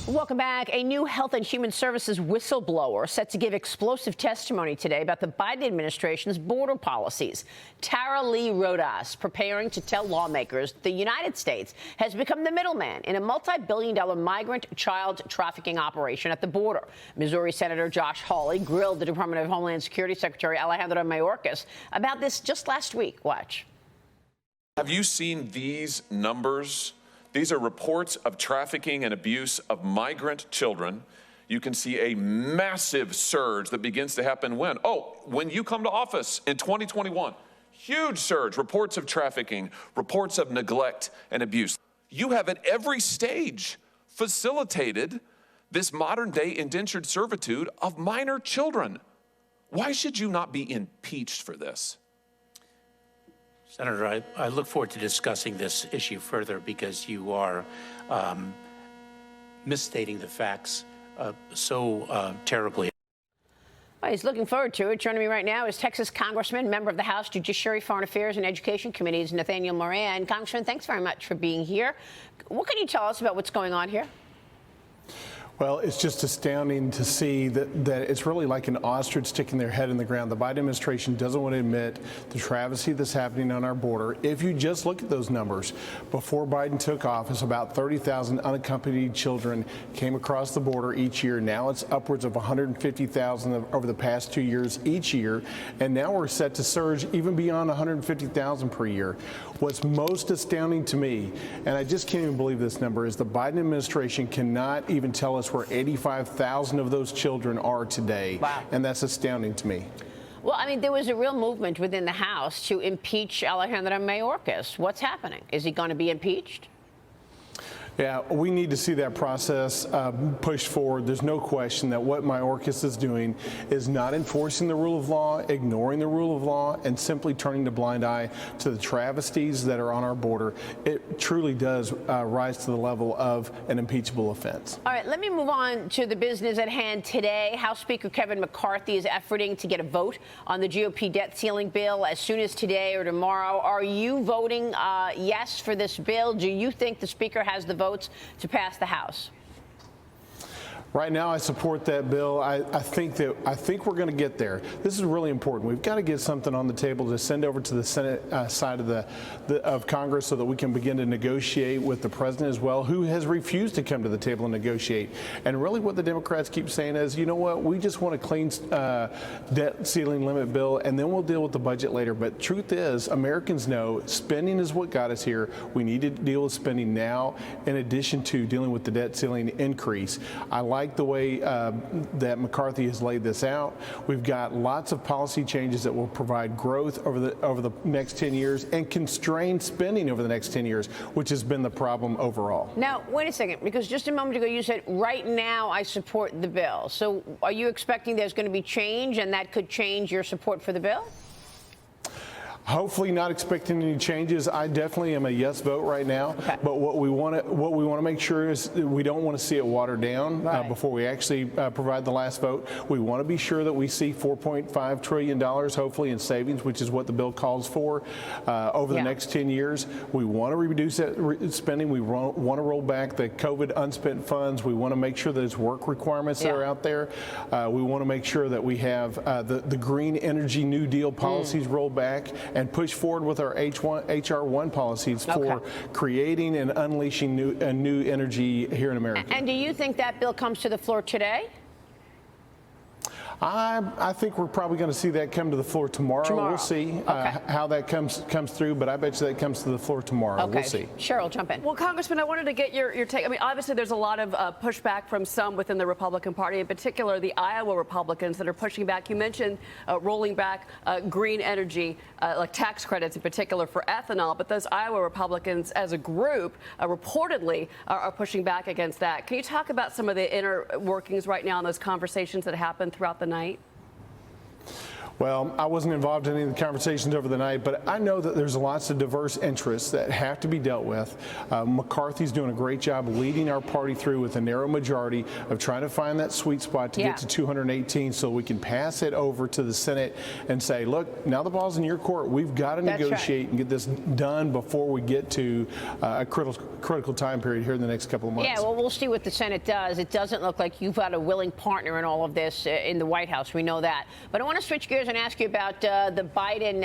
Welcome back. A new Health and Human Services whistleblower set to give explosive testimony today about the Biden administration's border policies. Tara Lee Rodas preparing to tell lawmakers the United States has become the middleman in a multi-billion-dollar migrant child trafficking operation at the border. Missouri Senator Josh Hawley grilled the Department of Homeland Security Secretary Alejandro Mayorkas about this just last week. Watch. Have you seen these numbers? These are reports of trafficking and abuse of migrant children. You can see a massive surge that begins to happen when? Oh, when you come to office in 2021. Huge surge, reports of trafficking, reports of neglect and abuse. You have at every stage facilitated this modern day indentured servitude of minor children. Why should you not be impeached for this? Senator, I look forward to discussing this issue further because you are misstating the facts so terribly. Well, he's looking forward to it. Joining me right now is Texas Congressman, member of the House Judiciary, Foreign Affairs, and Education Committees, Nathaniel Moran. Congressman, thanks very much for being here. What can you tell us about what's going on here? Well, it's just astounding to see that it's really like an ostrich sticking their head in the ground. The Biden administration doesn't want to admit the travesty that's happening on our border. If you just look at those numbers, before Biden took office, about 30,000 unaccompanied children came across the border each year. Now it's upwards of 150,000 over the past 2 years each year. And now we're set to surge even beyond 150,000 per year. What's most astounding to me, and I just can't even believe this number, is the Biden administration cannot even tell us where 85,000 of those children are today. Wow. And that's astounding to me. Well, I mean, there was a real movement within the House to impeach Alejandro Mayorkas. What's happening? Is he going to be impeached? Yeah, we need to see that process pushed forward. There's no question that what Mayorkas is doing is not enforcing the rule of law, ignoring the rule of law, and simply turning a blind eye to the travesties that are on our border. It truly does rise to the level of an impeachable offense. All right, let me move on to the business at hand today. House Speaker Kevin McCarthy is efforting to get a vote on the GOP debt ceiling bill as soon as today or tomorrow. Are you voting yes for this bill? Do you think the Speaker has the votes to pass the House? Right now, I support that bill. I think we're going to get there. This is really important. We've got to get something on the table to send over to the Senate side of Congress so that we can begin to negotiate with the president as well, who has refused to come to the table and negotiate. And really what the Democrats keep saying is, you know what, we just want a clean debt ceiling limit bill, and then we'll deal with the budget later. But truth is, Americans know spending is what got us here. We need to deal with spending now in addition to dealing with the debt ceiling increase. I like the way that McCarthy has laid this out. We've got lots of policy changes that will provide growth over the next 10 years and constrain spending over the next 10 years, which has been the problem overall. Now, wait a second, because just a moment ago you said, right now I support the bill. So are you expecting there's going to be change and that could change your support for the bill? Hopefully not expecting any changes. I definitely am a yes vote right now. Okay. But what we want to make sure is we don't want to see it watered down before we actually provide the last vote. We want to be sure that we see $4.5 trillion, hopefully, in savings, which is what the bill calls for over the next 10 years. We want to reduce that spending. We want to roll back the COVID unspent funds. We want to make sure that there's work requirements that are out there. We want to make sure that we have the green energy New Deal policies rolled back and push forward with our HR1 policies for creating and unleashing new energy here in America. And do you think that bill comes to the floor today? I think we're probably going to see that come to the floor tomorrow. We'll see how that comes through, but I bet you that comes to the floor tomorrow. We'll see. Cheryl, jump in. Well, Congressman, I wanted to get your take. I mean, obviously, there's a lot of pushback from some within the Republican Party, in particular the Iowa Republicans that are pushing back. You mentioned rolling back green energy, like tax credits in particular for ethanol, but those Iowa Republicans as a group reportedly are pushing back against that. Can you talk about some of the inner workings right now in those conversations that happened throughout the night? Well, I wasn't involved in any of the conversations over the night, but I know that there's lots of diverse interests that have to be dealt with. McCarthy's doing a great job leading our party through with a narrow majority of trying to find that sweet spot to get to 218 so we can pass it over to the Senate and say, look, now the ball's in your court. We've got to negotiate and get this done before we get to a critical time period here in the next couple of months. Yeah, well, we'll see what the Senate does. It doesn't look like you've got a willing partner in all of this in the White House. We know that. But I want to switch gears and ask you about the Biden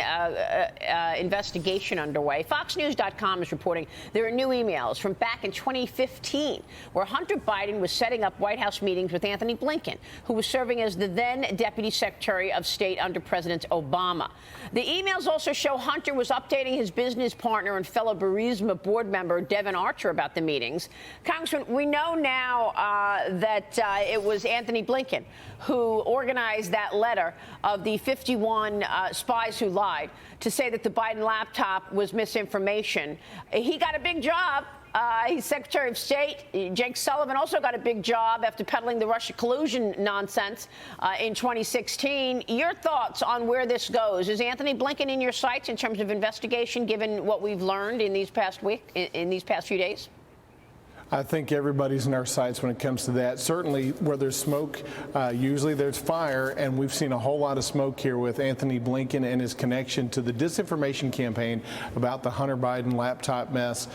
investigation underway. FoxNews.com is reporting there are new emails from back in 2015 where Hunter Biden was setting up White House meetings with Antony Blinken, who was serving as the then Deputy Secretary of State under President Obama. The emails also show Hunter was updating his business partner and fellow Burisma board member Devin Archer about the meetings. Congressman, we know now that it was Antony Blinken who organized that letter of the 51 spies who lied to say that the Biden laptop was misinformation. He got a big job. He's Secretary of State. Jake Sullivan also got a big job after peddling the Russia collusion nonsense in 2016. Your thoughts on where this goes? Is Antony Blinken in your sights in terms of investigation, given what we've learned in these past few days? I think everybody's in our sights when it comes to that. Certainly, where there's smoke, usually there's fire, and we've seen a whole lot of smoke here with Antony Blinken and his connection to the disinformation campaign about the Hunter Biden laptop mess.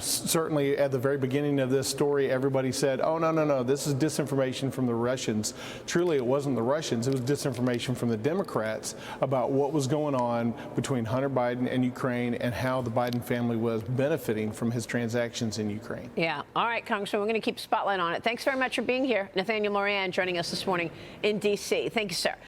Certainly at the very beginning of this story, everybody said, oh, no, this is disinformation from the Russians. Truly, it wasn't the Russians. It was disinformation from the Democrats about what was going on between Hunter Biden and Ukraine and how the Biden family was benefiting from his transactions in Ukraine. Yeah. All right, Congressman, we're going to keep a spotlight on it. Thanks very much for being here. Nathaniel Moran joining us this morning in D.C. Thank you, sir.